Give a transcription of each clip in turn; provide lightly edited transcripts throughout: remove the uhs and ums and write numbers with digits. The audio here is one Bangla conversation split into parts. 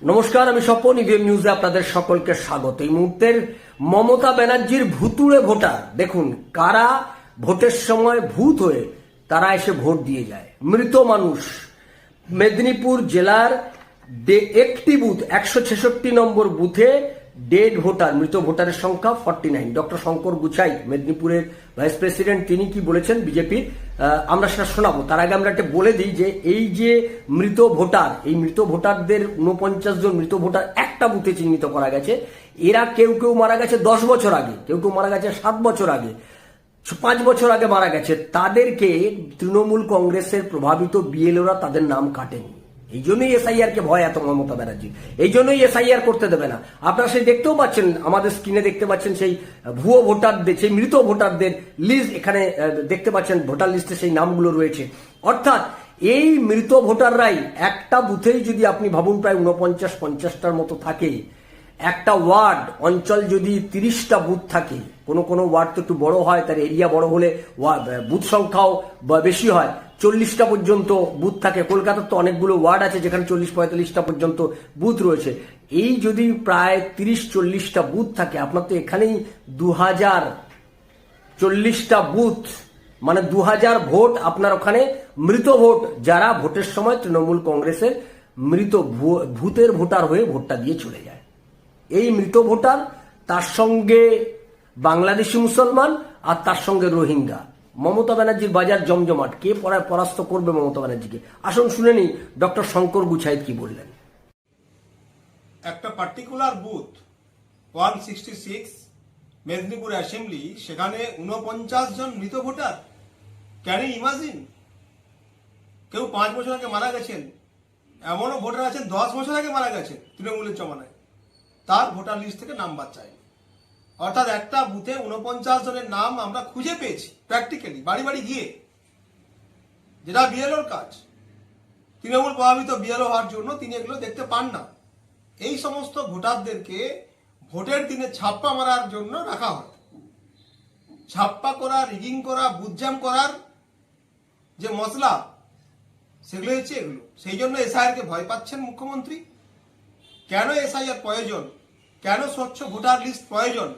নমস্কার, আমি স্বপন। ইভিএম নিউজে আপনাদের সকলকে স্বাগত। এই মুহূর্তের মমতা ব্যানার্জির ভুতুড়ে ভোটার দেখুন, কারা ভোটের সময় ভূত হয়ে তারা এসে ভোট দিয়ে যায়। মৃত মানুষ। মেদিনীপুর জেলার একটি বুথ 166 নম্বর বুথে ডেড ভোটার, মৃত ভোটারের সংখ্যা 49। ডক্টর শঙ্কর গুছাই, মেদিনীপুরের ভাইস প্রেসিডেন্ট, তিনি কি বলেছেন বিজেপির, আমরা সেটা শোনাবো। তার আগে আমরা একটা বলে দিই যে এই যে মৃত ভোটার, এই মৃত ভোটারদের 49 জন মৃত ভোটার একটা বুথে চিহ্নিত করা গেছে। এরা কেউ কেউ মারা গেছে 10 বছর আগে, কেউ কেউ মারা গেছে 7 বছর আগে, 5 বছর আগে মারা গেছে। তাদেরকে তৃণমূল কংগ্রেসের প্রভাবিত বিএলওরা তাদের নাম কাটেনি। এই জন্যই এসআইআর কে ভয় এত মমতা ব্যানার্জি, এই জন্যই এসআইআর করতে দেবে না। আপনারা সেই দেখতেও পাচ্ছেন, আমাদের স্ক্রিনে দেখতে পাচ্ছেন সেই ভুয়ো ভোটারদের, সেই মৃত ভোটারদের লিস্ট এখানে দেখতে পাচ্ছেন, ভোটার লিস্টে সেই নামগুলো রয়েছে। অর্থাৎ এই মৃত ভোটাররাই একটা বুথেই, যদি আপনি ভাবুন প্রায় 49-50টার মতো থাকে, একটা ওয়ার্ড অঞ্চল যদি 30টা বুথ থাকে, কোনো ওয়ার্ড তো একটু বড় হয়, তার এরিয়া বড় হলে বুথ সংখ্যাও বেশি হয়, 40টা পর্যন্ত বুথ থাকে। কলকাতার তো অনেকগুলো ওয়ার্ড আছে যেখানে 40-45টা পর্যন্ত বুথ রয়েছে। এই যদি প্রায় 30-40টা বুথ থাকে, আপনার তো এখানেই 2040টা বুথ, মানে 2000 ভোট আপনার ওখানে মৃত ভোট, যারা ভোটের সময় তৃণমূল কংগ্রেসের মৃত ভূতের ভোটার হয়ে ভোটটা দিয়ে চলে যায়। এই মৃত ভোটার, তার সঙ্গে বাংলাদেশি মুসলমান, আর তার সঙ্গে রোহিঙ্গা। মমতা ব্যানার্জির বাজার জমজমাট। কে পরাস্ত করবে মমতা ব্যানার্জিকে? আসুন শুনে নি ডক্টর শঙ্কর গুছাইত কি বললেন। একটা পার্টিকুলার বুথ 166 মেদিনীপুর অ্যাসেম্বলি, সেখানে 49 জন মৃত ভোটার। Can you imagine? কেউ 5 বছর আগে মারা গেছেন, এমনও ভোটার আছেন 10 বছর আগে মারা গেছেন তৃণমূলের জমানায়, তার ভোটার লিস্ট থেকে নাম বাদ চাই। অর্থাৎ একটা বুথে 49 জনের নাম আমরা খুঁজে পেয়েছি প্র্যাকটিক্যালি, বাড়ি বাড়ি গিয়ে, যেটা বিএলওর কাজ। তৃণমূল প্রভাবিত বিএলও হওয়ার জন্য তিনি এগুলো দেখতে পান না। এই সমস্ত ভোটারদেরকে ভোটের দিনে ছাপ্পা মারার জন্য রাখা হয়। ছাপ্পা করা, রিগিং করা, বুথজাম করার যে মশলা, সেগুলো হচ্ছে এগুলো। সেই জন্য এসআইআর কে ভয় পাচ্ছেন মুখ্যমন্ত্রী। কেন এসআইআর প্রয়োজন, কেন স্বচ্ছ ভোটার লিস্ট প্রয়োজন,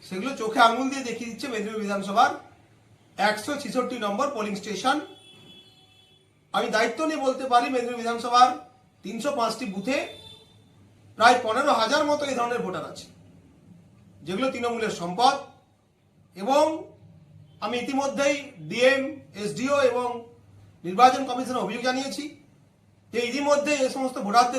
সেগুলো চোখে আঙুল দিয়ে দেখিয়ে দিচ্ছে মেদিনীপুর বিধানসভার 166 নম্বর পোলিং স্টেশন। আমি দায়িত্ব নিয়ে বলতে পারি, মেদিনীপুর বিধানসভার 305টি বুথে প্রায় 15,000 মতো এই ধরনের ভোটার আছে, যেগুলো তৃণমূলের সম্পদ। এবং আমি ইতিমধ্যেই ডিএম, এসডিও এবং নির্বাচন কমিশনে অভিযোগ জানিয়েছি যে ইতিমধ্যে এই সমস্ত ভোটারদের